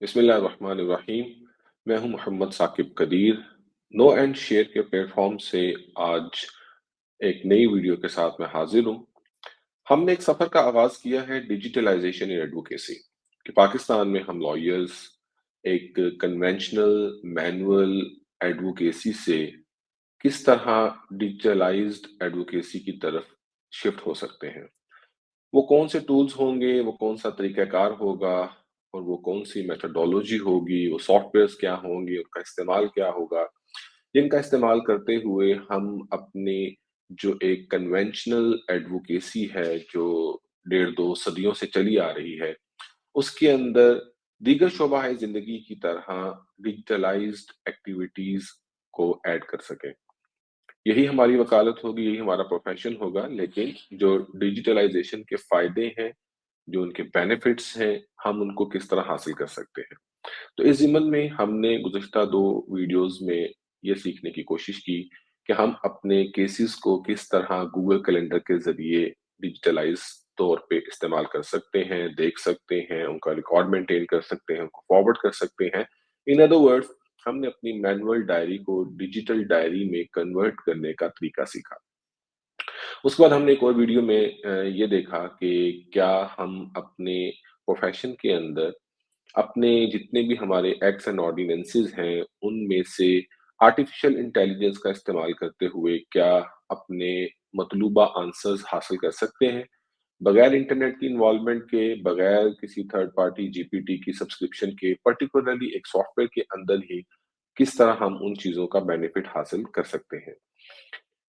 बिस्मिल्लाहिर्रहमानिर्रहीम। मैं हूं Mohammad Saqib Qadir. Know and share के प्लेटफॉर्म से आज एक नई वीडियो के साथ मैं हाजिर हूं। हमने एक सफर का आगाज किया है डिजिटलाइजेशन इन एडवोकेसी कि पाकिस्तान में हम लॉयर्स एक कन्वेंशनल मैनुअल एडवोकेसी से किस तरह डिजिटलाइज्ड एडवोकेसी की तरफ शिफ्ट हो सकते हैं। वो कौन से टूल्स होंगे, वो कौन-सा तरीक़ाकार होगा और वो कौन-सी मेथोडोलॉजी होगी, वो सॉफ्टवेयर्स क्या होंगे, उनका इस्तेमाल क्या होगा, जिनका इस्तेमाल करते हुए हम अपनी जो एक कन्वेंशनल एडवोकेसी है, जो डेढ़ 2 सदियों से चली आ रही है, उसके अंदर दीगर शोबा-ए ज़िंदगी की तरह डिजिटलाइज़्ड एक्टिविटीज़ को ऐड कर सकें। यही हमारी वकालत होगी, यही हमारा प्रोफ़ेशन होगा, लेकिन जो डिजिटलाइज़ेशन के फ़ायदे हैं, जो उनके बेनिफिट्स हैं, हम उनको किस तरह हासिल कर सकते हैं। तो इस ज़िम्न में हमने गुज़िश्ता 2 वीडियोज़ में ये सीखने की कोशिश की कि हम अपने केसेज़ को किस तरह गूगल कैलेंडर के ज़रिए डिजिटलाइज़ तौर पे इस्तेमाल कर सकते हैं, देख सकते हैं, उनका रिकॉर्ड मेंटेन कर सकते हैं, उनको फॉरवर्ड कर सकते हैं। इन अदर वर्ड्स हमने अपनी मैनुअल डायरी को डिजिटल डायरी में कन्वर्ट करने का तरीका सीखा। उसके बाद हमने एक और वीडियो में ये देखा कि क्या हम अपने प्रोफ़ेशन के अंदर अपने जितने भी हमारे एक्ट्स एंड ऑर्डिनेंसेस हैं, उनमें से आर्टिफ़िशियल इंटेलिजेंस का इस्तेमाल करते हुए क्या अपने मतलूबा आंसर्स हासिल कर सकते हैं, बगैर इंटरनेट की इन्वॉल्वमेंट के, बगैर किसी थर्ड पार्टी जीपीटी की सब्सक्रिप्शन के, पर्टिकुलरली एक सॉफ्टवेयर के अंदर ही किस तरह हम उन चीज़ों का बेनिफिट हासिल कर सकते हैं।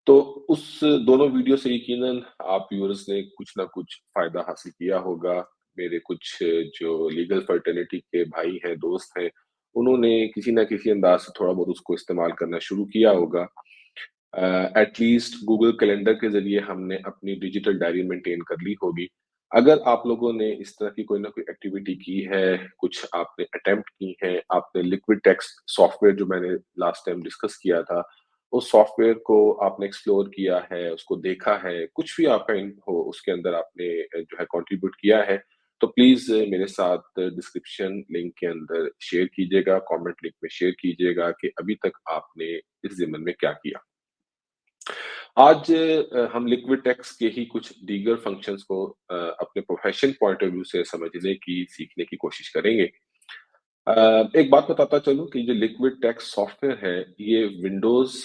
तो उस दोनों वीडियो से यकीनन आप व्यूअर्स ने कुछ ना कुछ फ़ायदा हासिल किया होगा। मेरे कुछ जो लीगल फ्रेटर्निटी के भाई हैं, दोस्त हैं, उन्होंने किसी न किसी अंदाज़ से थोड़ा बहुत उसको इस्तेमाल करना शुरू किया होगा। एट लीस्ट गूगल कैलेंडर के ज़रिए हमने अपनी डिजिटल डायरी मेंटेन कर ली होगी। अगर आप लोगों ने इस तरह की कोई ना कोई एक्टिविटी की है, कुछ आपने अटेम्प्ट की हैं, आपने लिक्विड टेक्स्ट सॉफ्टवेयर जो मैंने लास्ट टाइम डिस्कस किया था, उस सॉफ्टवेयर को आपने एक्सप्लोर किया है, उसको देखा है, कुछ भी आपका इन हो उसके अंदर आपने जो है कंट्रीब्यूट किया है, तो प्लीज़ मेरे साथ डिस्क्रिप्शन लिंक के अंदर शेयर कीजिएगा, कमेंट लिंक में शेयर कीजिएगा कि अभी तक आपने इस ज़िम्न में क्या किया। आज हम लिक्विड टेक्स्ट के ही कुछ दीगर फंक्शंस को अपने प्रोफेशन पॉइंट ऑफ व्यू से समझने की, सीखने की कोशिश करेंगे। एक बात बताता चलूँ कि जो लिक्विड टेक्स्ट सॉफ्टवेयर है, ये विंडोज़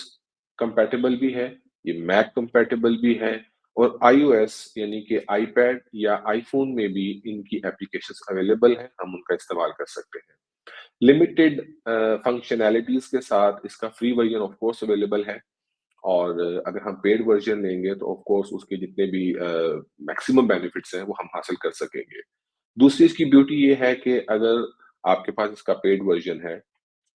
कंपैटिबल भी है, ये मैक कंपैटिबल भी है और आईओएस यानी कि आईपैड या आईफ़ोन में भी इनकी एप्लीकेशंस अवेलेबल हैं, हम उनका इस्तेमाल कर सकते हैं। लिमिटेड फंक्शनैलिटीज़ के साथ इसका free version of course available है। और अगर हम पेड वर्ज़न लेंगे तो ऑफ कोर्स उसके जितने भी मैक्सिमम बेनिफिट्स हैं वो हम हासिल कर सकेंगे। दूसरी इसकी ब्यूटी ये है कि अगर आपके पास इसका पेड वर्ज़न है,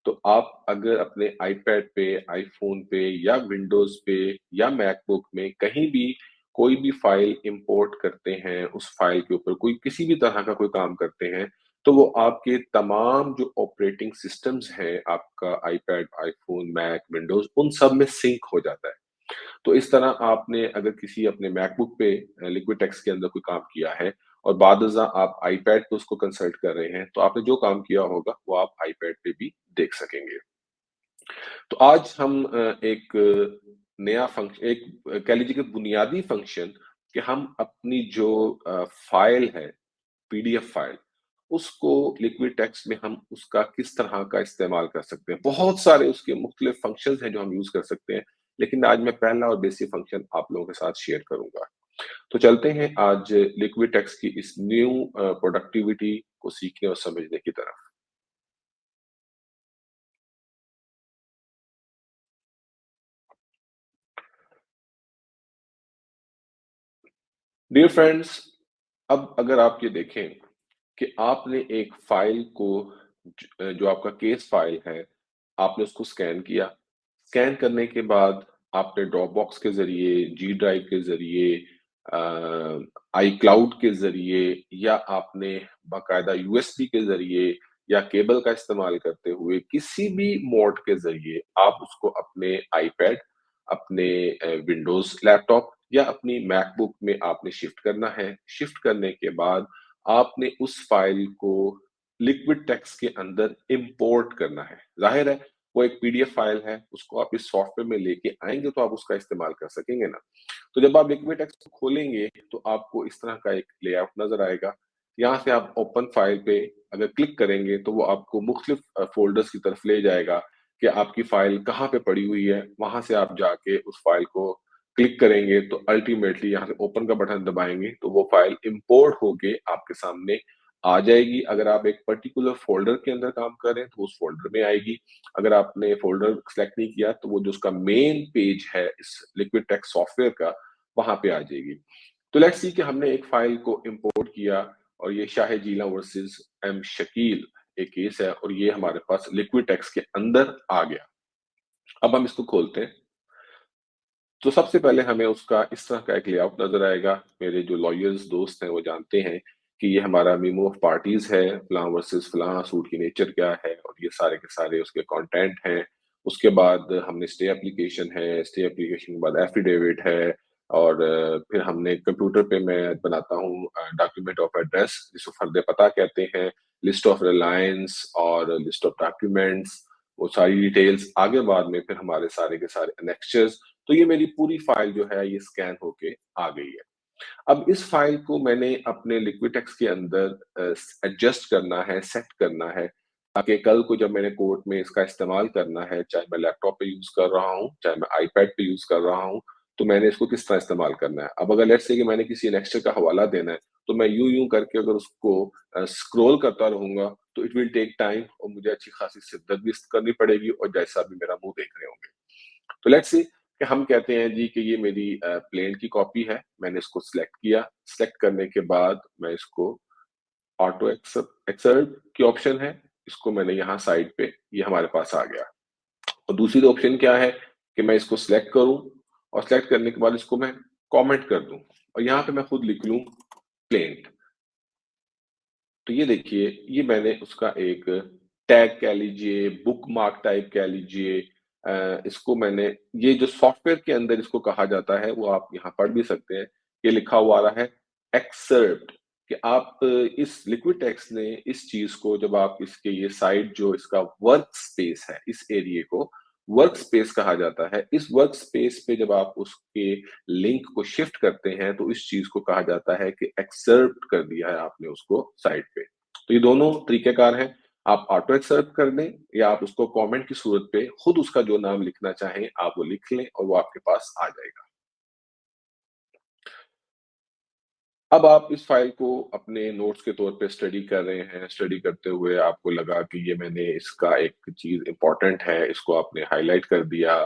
तो आप अगर अपने आईपैड पे, आईफ़ोन पे या विंडोज़ पे या मैकबुक में कहीं भी कोई भी फ़ाइल इम्पोर्ट करते हैं, उस फ़ाइल के ऊपर कोई किसी भी तरह का कोई काम करते हैं, तो वो आपके तमाम जो ऑपरेटिंग सिस्टम्स हैं, आपका आईपैड, आईफ़ोन, मैक, विंडोज़ उन सब में सिंक हो जाता है। तो इस तरह आपने अगर किसी अपने मैकबुक पे लिक्विड टेक्स्ट के अंदर कोई काम किया है और बाद-अज़ां आप आईपैड पे उसको कंसल्ट कर रहे हैं, तो आपने जो काम किया होगा, वो आप आईपैड पे भी देख सकेंगे। तो आज हम एक नया एक कह लीजिए कि बुनियादी फंक्शन कि हम अपनी जो फ़ाइल है, पीडीएफ फ़ाइल, उसको लिक्विड टेक्स्ट में हम उसका किस तरह का इस्तेमाल कर सकते हैं। बहुत सारे उसके मुख्तलिफ फंक्शंस हैं जो हम यूज़ कर सकते हैं, लेकिन आज मैं पहला और बेसिक फंक्शन आप लोगों के साथ शेयर करूँगा। तो चलते हैं आज लिक्विड टेक्स्ट की इस न्यू प्रोडक्टिविटी को सीखने और समझने की तरफ। डियर फ्रेंड्स, अब अगर आप ये देखें कि आपने एक फ़ाइल को जो आपका केस फ़ाइल है, आपने उसको स्कैन किया। स्कैन करने के बाद आपने ड्रॉपबॉक्स के ज़रिए, जी ड्राइव के ज़रिए आईक्लाउड के ज़रिए या आपने बाकायदा यूएसबी के ज़रिए या केबल का इस्तेमाल करते हुए किसी भी मोड के ज़रिए आप उसको अपने आईपैड, अपने विंडोज़ लैपटॉप या अपनी मैकबुक में आपने शिफ्ट करना है। शिफ्ट करने के बाद आपने उस फ़ाइल को लिक्विड टेक्स्ट के अंदर इंपोर्ट करना है। ज़ाहिर है, वो एक पीडीएफ फाइल है, उसको आप इस सॉफ्टवेयर में लेके आएँगे तो आप उसका इस्तेमाल कर सकेंगे ना। तो जब आप लिक्विड टेक्स्ट को खोलेंगे, तो आपको इस तरह का एक लेआउट नज़र आएगा। यहाँ से आप ओपन फाइल पे अगर क्लिक करेंगे, तो वो आपको मुख्तलिफ फ़ोल्डर्स की तरफ ले जाएगा कि आपकी फाइल कहाँ पे पड़ी हुई है। वहाँ से आप जाके उस फाइल को क्लिक करेंगे, तो अल्टीमेटली यहाँ से ओपन का बटन दबाएँगे, तो वो फाइल इंपोर्ट होके आपके सामने आ जाएगी। अगर आप एक पर्टिकुलर फ़ोल्डर के अंदर काम कर रहे हैं, तो उस फ़ोल्डर में आएगी। अगर आपने फ़ोल्डर सेलेक्ट नहीं किया, तो वो जो उसका मेन पेज है इस लिक्विड टेक्स्ट सॉफ्टवेयर का, वहाँ पे आ जाएगी। तो लेट्स सी कि हमने एक फाइल को इंपोर्ट किया और ये शाह जीला वर्सेस एम शकील एक केस है और ये हमारे पास लिक्विड टेक्स्ट के अंदर आ गया। अब हम इसको खोलते हैं। तो सबसे पहले हमें उसका इस तरह का एक लेआउट नज़र आएगा। मेरे जो लॉयर्स दोस्त हैं वो जानते हैं कि ये हमारा मेमो ऑफ पार्टीज़ है, फलाँ वर्सेस फलाँ, सूट की नेचर क्या है और ये सारे के सारे उसके कंटेंट हैं। उसके बाद हमने स्टे एप्लीकेशन है, स्टे एप्लीकेशन के बाद एफिडेविट है और फिर हमने कंप्यूटर पे मैं बनाता हूँ डॉक्यूमेंट ऑफ एड्रेस जिसको फ़र्द पता कहते हैं, लिस्ट ऑफ रिलायंस और लिस्ट ऑफ डॉक्यूमेंट्स, वो सारी डिटेल्स आगे बाद में फिर हमारे सारे के सारे एनेक्स्चर्स। तो ये मेरी पूरी फाइल जो है ये स्कैन होके आ गई है। अब इस फाइल को मैंने अपने लिक्विड टेक्स्ट के अंदर एडजस्ट करना है, सेट करना है, ताकि कल को जब मैंने कोर्ट में इसका इस्तेमाल करना है, चाहे मैं लैपटॉप पे यूज़ कर रहा हूँ, चाहे मैं आईपैड पे यूज़ कर रहा हूँ, तो मैंने इसको किस तरह इस्तेमाल करना है। अब अगर लेट्स से कि मैंने किसी एनेक्स्चर का हवाला देना है, तो मैं यूँ-यूँ करके अगर उसको स्क्रॉल करता रहूँगा, तो इट विल टेक टाइम और मुझे अच्छी खासी शिद्दत भी करनी पड़ेगी और जैसा अभी मेरा मुँह देख रहे होंगे। तो लेट्स सी कि हम कहते हैं जी कि ये मेरी प्लेन की कॉपी है, मैंने इसको सिलेक्ट किया, सिलेक्ट करने के बाद मैं इसको ऑटो एक्सर्ट की ऑप्शन है, इसको मैंने यहाँ साइड पे ये हमारे पास आ गया। और दूसरी ऑप्शन क्या है कि मैं इसको सिलेक्ट करूँ और सिलेक्ट करने के बाद इसको मैं कमेंट कर दूँ और यहाँ पे मैं खुद लिख लूँ प्लेन। तो ये देखिए, ये मैंने उसका एक टैग कह लीजिए, बुकमार्क टाइप कह लीजिए इसको मैंने ये जो सॉफ्टवेयर के अंदर इसको कहा जाता है, वो आप यहाँ पढ़ भी सकते हैं। ये लिखा हुआ आ रहा है एक्सर्प्ट कि आप इस लिक्विड टेक्स्ट ने इस चीज़ को जब आप इसके ये साइड जो इसका वर्क स्पेस है, इस एरिये को वर्क स्पेस कहा जाता है। इस वर्क स्पेस पे जब आप उसके लिंक को शिफ्ट करते हैं, तो इस चीज़ को कहा जाता है कि एक्सर्प्ट कर दिया है आपने उसको साइड पे। तो ये दोनों तरीक़ेकार हैं, आप ऑटो एक्सर्प्ट कर दें या आप उसको कमेंट की सूरत पे खुद उसका जो नाम लिखना चाहें, आप वो लिख लें और वो आपके पास आ जाएगा। अब आप इस फाइल को अपने नोट्स के तौर पे स्टडी कर रहे हैं, स्टडी करते हुए आपको लगा कि ये मैंने इसका एक चीज़ इम्पोर्टेंट है, इसको आपने हाइलाइट कर दिया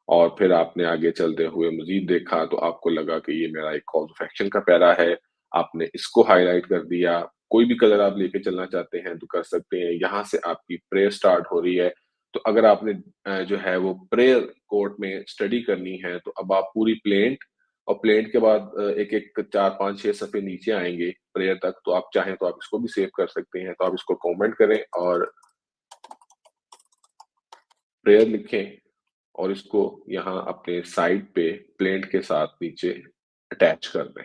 और फिर आपने आगे चलते हुए मज़ीद देखा तो आपको लगा कि ये मेरा एक कॉल टू एक्शन का पैरा है, आपने इसको हाइलाइट कर दिया। कोई भी कलर आप लेके चलना चाहते हैं तो कर सकते हैं, यहाँ से आपकी प्रेयर स्टार्ट हो रही है। तो अगर आपने जो है वो प्रेयर कोर्ट में स्टडी करनी है, तो अब आप पूरी प्लेंट और प्लेंट के बाद एक-एक 4, 5, 6 सफ़े नीचे आएँगे प्रेयर तक, तो आप चाहें तो आप इसको भी सेव कर सकते हैं। तो आप इसको कमेंट करें और प्रेयर लिखें और इसको यहाँ अपने साइड पे प्लेंट के साथ नीचे अटैच कर दें।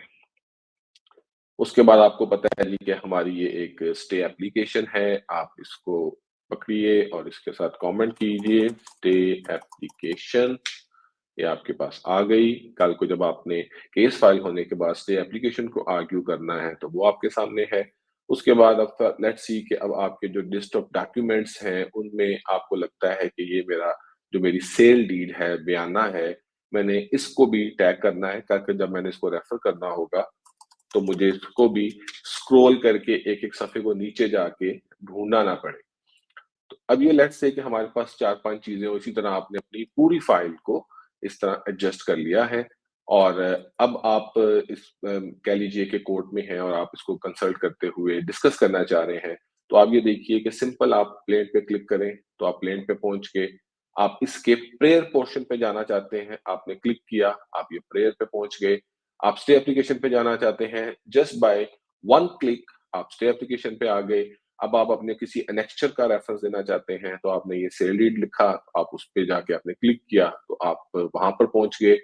उसके बाद आपको पता है जी कि हमारी ये एक स्टे एप्लीकेशन है, आप इसको पकड़िए और इसके साथ कमेंट कीजिए, स्टे एप्लीकेशन ये आपके पास आ गई। कल को जब आपने केस फाइल होने के बाद स्टे एप्लीकेशन को आर्ग्यू करना है, तो वो आपके सामने है। उसके बाद अब लेट्स सी कि अब आपके जो लिस्ट ऑफ डॉक्यूमेंट्स हैं, उनमें आपको लगता है कि ये मेरा जो मेरी सेल डीड है, बयाना है, मैंने इसको भी टैग करना है ताकि जब मैंने इसको रेफर करना होगा, तो मुझे इसको भी स्क्रॉल करके एक-एक सफ़े को नीचे जाके ढूँढना ना पड़े। तो अब ये लेट्स से कि हमारे पास 4-5 चीज़ें और इसी तरह आपने अपनी पूरी फ़ाइल को इस तरह एडजस्ट कर लिया है और अब आप इस कह लीजिए कि कोर्ट में हैं और आप इसको कंसल्ट करते हुए डिस्कस करना चाह रहे हैं। तो आप ये देखिए कि सिंपल आप प्लेन पे क्लिक करें, तो आप प्लेन पे पहुँच के आप इसके प्रेयर पोर्शन पे जाना चाहते हैं, आपने क्लिक किया, आप ये प्रेयर पे पहुँच गए। आप स्टे एप्लीकेशन पे जाना चाहते हैं, जस्ट बाय 1 क्लिक आप स्टे एप्लीकेशन पे आ गए। अब आप अपने किसी एनेक्स्चर का रेफरेंस देना चाहते हैं, तो आपने ये सेल डीड लिखा, आप उस पे जाके आपने क्लिक किया, तो आप वहाँ पर पहुँच गए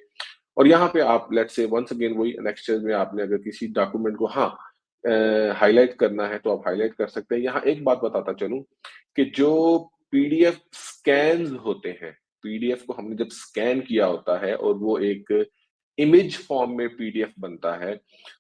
और यहाँ पे आप लेट्स से वन्स अगेन वही एनेक्स्चर में आपने अगर किसी डॉक्यूमेंट को हाँ, हाइलाइट करना है तो आप हाइलाइट कर सकते हैं। यहाँ एक बात बताता चलूँ कि जो पीडीएफ स्कैन्स होते हैं, पीडीएफ को हमने जब स्कैन किया होता है और वो एक इमेज फॉर्म में पीडीएफ बनता है,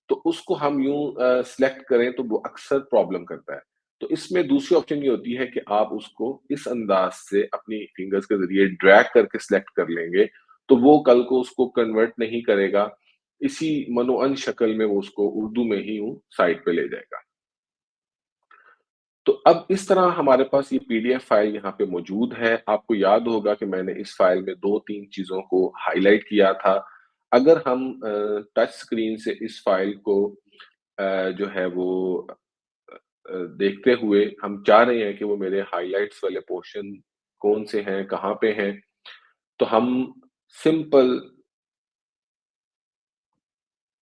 तो उसको हम यूँ सेलेक्ट करें तो वो अक्सर प्रॉब्लम करता है। तो इसमें दूसरी ऑप्शन ये होती है कि आप उसको इस अंदाज़ से अपनी फिंगर्स के ज़रिए ड्रैग करके सेलेक्ट कर लेंगे, तो वो कल को उसको कन्वर्ट नहीं करेगा, इसी मनोअन शक्ल में वो उसको उर्दू में ही यूँ साइड पे ले जाएगा। तो अब इस तरह हमारे पास ये पीडीएफ फाइल यहाँ पे मौजूद है। आपको याद होगा कि मैंने इस फाइल में 2-3 चीज़ों को हाइलाइट किया था। अगर हम टच स्क्रीन से इस फाइल को जो है वो देखते हुए हम चाह रहे हैं कि वो मेरे हाइलाइट्स वाले पोर्शन कौन से हैं, कहाँ पे हैं, तो हम सिंपल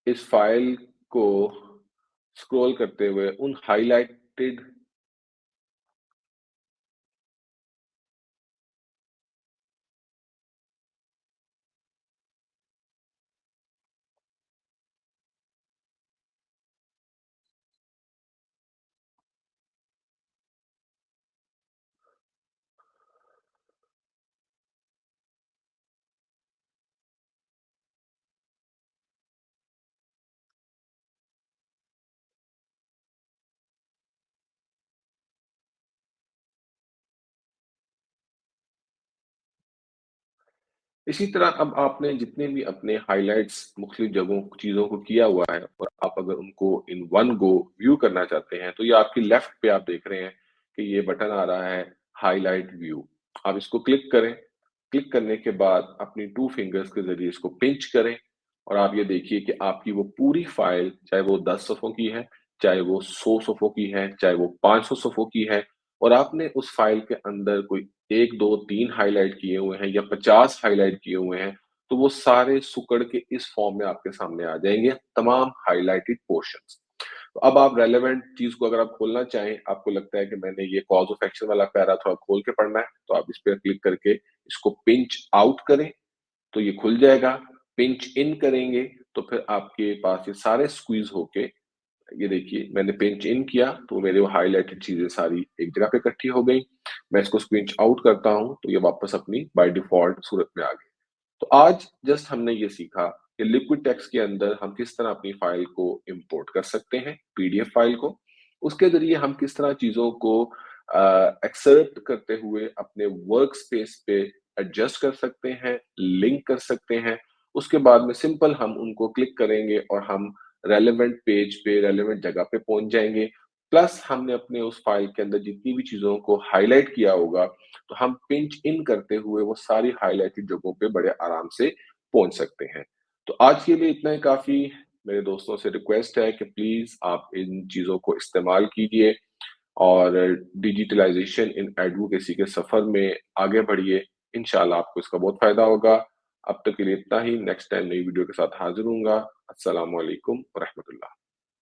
इस फाइल को स्क्रॉल करते हुए उन हाइलाइटेड इसी तरह अब आपने जितने भी अपने हाइलाइट्स मुख्तलिफ जगहों चीज़ों को किया हुआ है और आप अगर उनको इन वन गो व्यू करना चाहते हैं, तो ये आपकी लेफ्ट पे आप देख रहे हैं कि ये बटन आ रहा है हाइलाइट व्यू। आप इसको क्लिक करें, क्लिक करने के बाद अपनी 2 फिंगर्स के ज़रिए इसको पिंच करें और आप ये देखिए कि आपकी वो पूरी फाइल, चाहे वो 10 सफ़ों की है, चाहे वो 100 सफ़ों की है, चाहे वो 500 सफ़ों की है और आपने उस फाइल के अंदर कोई 1, 2, 3 हाइलाइट किए हुए हैं या 50 हाइलाइट किए हुए हैं, तो वो सारे सुकड़ के इस फॉर्म में आपके सामने आ जाएँगे, तमाम हाइलाइटेड पोर्शन्स। तो अब आप रेलेवेंट चीज़ को अगर आप खोलना चाहें, आपको लगता है कि मैंने ये कॉज़ ऑफ एक्शन वाला पैरा थोड़ा खोल के पढ़ना है, तो आप इस पे क्लिक करके इसको पिंच आउट करें, तो ये खुल जाएगा। पिंच इन करेंगे, तो फिर आपके पास ये सारे स्क्वीज़ होके ये देखिए मैंने पिंच इन किया तो मेरे वो हाइलाइटेड चीज़ें सारी एक जगह पे इकट्ठी हो गई। मैं इसको पिंच आउट करता हूँ, तो ये वापस अपनी बाय डिफ़ॉल्ट सूरत में आ गई। तो आज जस्ट हमने ये सीखा कि लिक्विड टेक्स्ट के अंदर हम किस तरह अपनी फाइल को इंपोर्ट कर सकते हैं, पीडीएफ फाइल को। उसके ज़रिए हम किस तरह चीज़ों को एक्सर्ट करते हुए अपने वर्क स्पेस पे एडजस्ट कर सकते हैं, लिंक कर सकते हैं। उसके बाद में सिंपल हम उनको क्लिक करेंगे और हम रेलेवेंट पेज पे, रेलेवेंट जगह पे पहुँच जाएँगे। प्लस हमने अपने उस फाइल के अंदर जितनी भी चीज़ों को हाइलाइट किया होगा, तो हम पिंच इन करते हुए वो सारी हाइलाइटेड जगहों पे बड़े आराम से पहुँच सकते हैं। तो आज के लिए इतना ही काफ़ी। मेरे दोस्तों से रिक्वेस्ट है कि प्लीज़ आप इन चीज़ों को इस्तेमाल कीजिए और डिजिटलाइज़ेशन इन एडवोकेसी के सफ़र में आगे बढ़िए। इंशाअल्लाह आपको इसका बहुत फ़ायदा होगा। अब तक के लिए इतना ही, नेक्स्ट टाइम नई वीडियो के साथ हाज़िर होऊँगा। अस्सलामु अलैकुम व रहमतुल्लाह।